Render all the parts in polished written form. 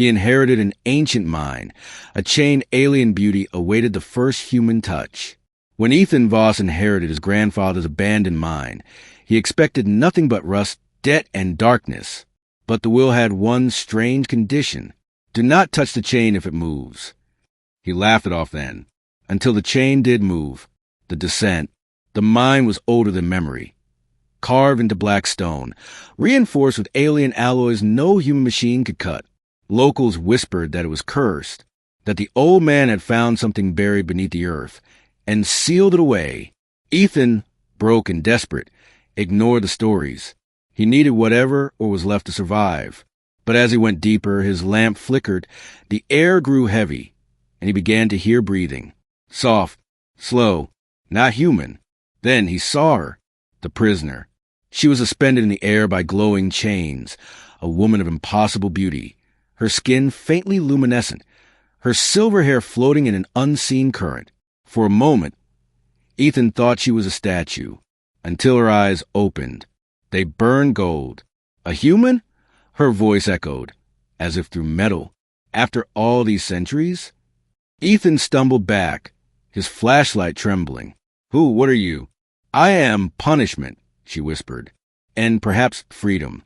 He inherited an ancient mind. A chain alien beauty awaited the first human touch. When Ethan Voss inherited his grandfather's abandoned mind, he expected nothing but rust, debt, and darkness. But the will had one strange condition. Do not touch the chain if it moves. He laughed it off then, until the chain did move. The descent. The mind was older than memory. Carved into black stone, reinforced with alien alloys no human machine could cut. Locals whispered that it was cursed, that the old man had found something buried beneath the earth, and sealed it away. Ethan, broke and desperate, ignored the stories. He needed whatever or was left to survive. But as he went deeper, his lamp flickered, the air grew heavy, and he began to hear breathing. Soft, slow, not human. Then he saw her, the prisoner. She was suspended in the air by glowing chains, a woman of impossible beauty, her skin faintly luminescent, her silver hair floating in an unseen current. For a moment, Ethan thought she was a statue, until her eyes opened. They burned gold. A human? Her voice echoed, as if through metal. After all these centuries? Ethan stumbled back, his flashlight trembling. What are you? I am punishment, she whispered, and perhaps freedom.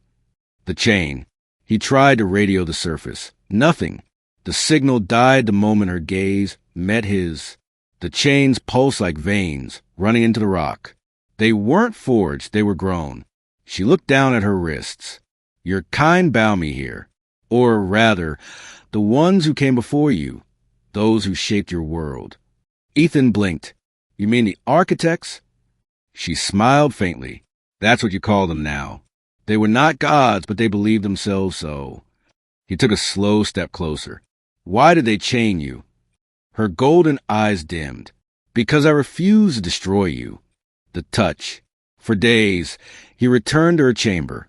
The chain. He tried to radio the surface. Nothing. The signal died the moment her gaze met his. The chains pulsed like veins, running into the rock. They weren't forged, they were grown. She looked down at her wrists. Your kind bound me here. Or rather, the ones who came before you, those who shaped your world. Ethan blinked. You mean the architects? She smiled faintly. That's what you call them now. They were not gods, but they believed themselves so. He took a slow step closer. Why did they chain you? Her golden eyes dimmed. Because I refused to destroy you. The touch. For days, he returned to her chamber,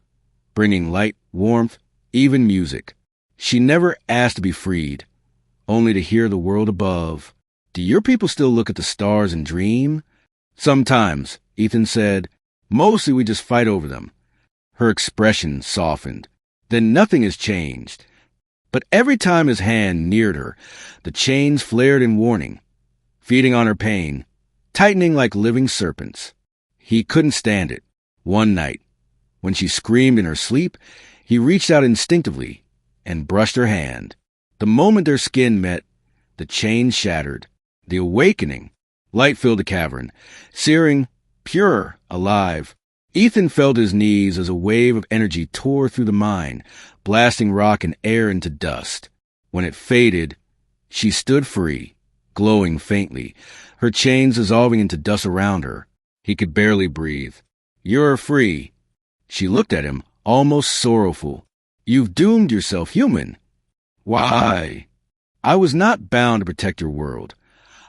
bringing light, warmth, even music. She never asked to be freed, only to hear the world above. Do your people still look at the stars and dream? Sometimes, Ethan said. Mostly we just fight over them. Her expression softened. Then nothing has changed. But every time his hand neared her, the chains flared in warning, feeding on her pain, tightening like living serpents. He couldn't stand it. One night, when she screamed in her sleep, he reached out instinctively and brushed her hand. The moment their skin met, the chains shattered. The awakening. Light filled the cavern, searing, pure, alive. Ethan felt his knees as a wave of energy tore through the mine, blasting rock and air into dust. When it faded, she stood free, glowing faintly, her chains dissolving into dust around her. He could barely breathe. You're free. She looked at him, almost sorrowful. You've doomed yourself human. Why? I was not bound to protect your world.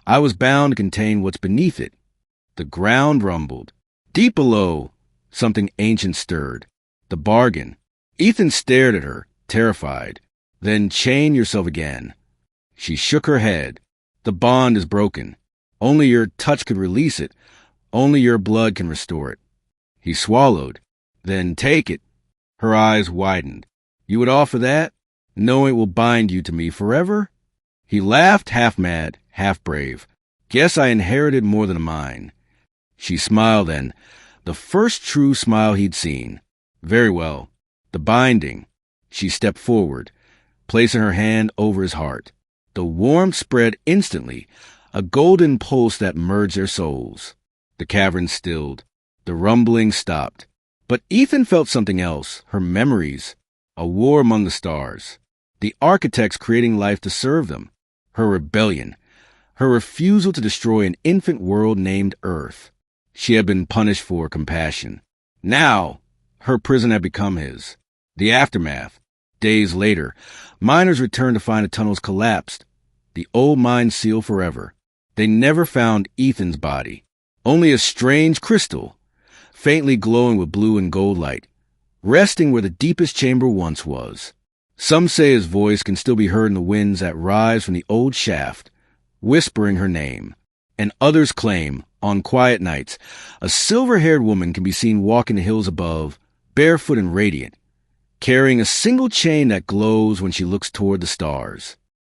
I was bound to contain what's beneath it. The ground rumbled. Deep below, something ancient stirred. The bargain. Ethan stared at her, terrified. Then chain yourself again. She shook her head. The bond is broken. Only your touch could release it. Only your blood can restore it. He swallowed. Then take it. Her eyes widened. You would offer that, knowing it will bind you to me forever? He laughed, half mad, half brave. Guess I inherited more than a mind. She smiled then, the first true smile he'd seen. Very well. The binding. She stepped forward, placing her hand over his heart. The warmth spread instantly, a golden pulse that merged their souls. The cavern stilled. The rumbling stopped. But Ethan felt something else, her memories. A war among the stars. The architects creating life to serve them. Her rebellion. Her refusal to destroy an infant world named Earth. She had been punished for compassion. Now, her prison had become his. The aftermath. Days later, miners returned to find the tunnels collapsed. The old mine sealed forever. They never found Ethan's body. Only a strange crystal, faintly glowing with blue and gold light, resting where the deepest chamber once was. Some say his voice can still be heard in the winds that rise from the old shaft, whispering her name. And others claim, on quiet nights, a silver-haired woman can be seen walking the hills above, barefoot and radiant. carrying a single chain that glows when she looks toward the stars.